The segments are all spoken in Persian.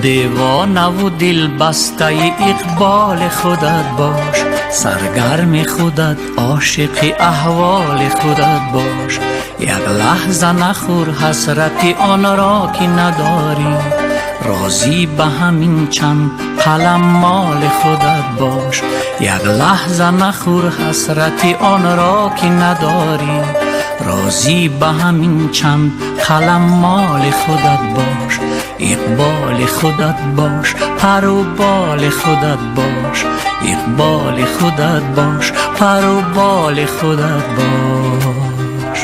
دیوانه و دل بسته اقبال خودت باش، سرگرم خودت عاشق احوال خودت باش. یک لحظه نخور حسرت آن را که نداری، راضی به همین چند قلم مال خودت باش. یک لحظه نخور حسرت آن را که نداری، راضی به همین چند قلم مال خودت باش. اقبال خودت باش، پر و بال خودت باش. اقبال خودت باش، پر و بال خودت باش.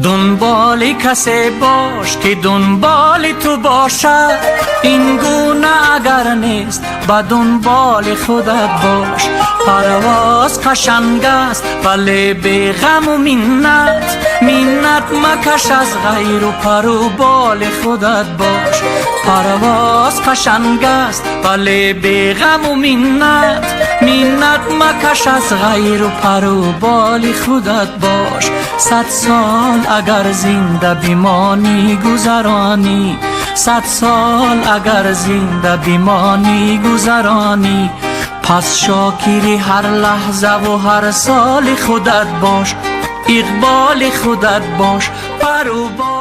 دنبال کسی باش که دنبال تو باشد، این گونه اگر نیست با دنبال خودت باش. پرواز قشنگ است ولی بی غم و منت، منت مکش از غیر و پر و بال خودت باش. پرواز قشنگ است ولی بی غم و منت، منت مکش از غیر و پر و بال خودت باش. 100 سال اگر زنده بمانی گذرانی، 100 سال اگر زنده بمانی گذرانی، پس شاکر هر لحظه و هر سال خودت باش. اقبال خودت باش، پر و بال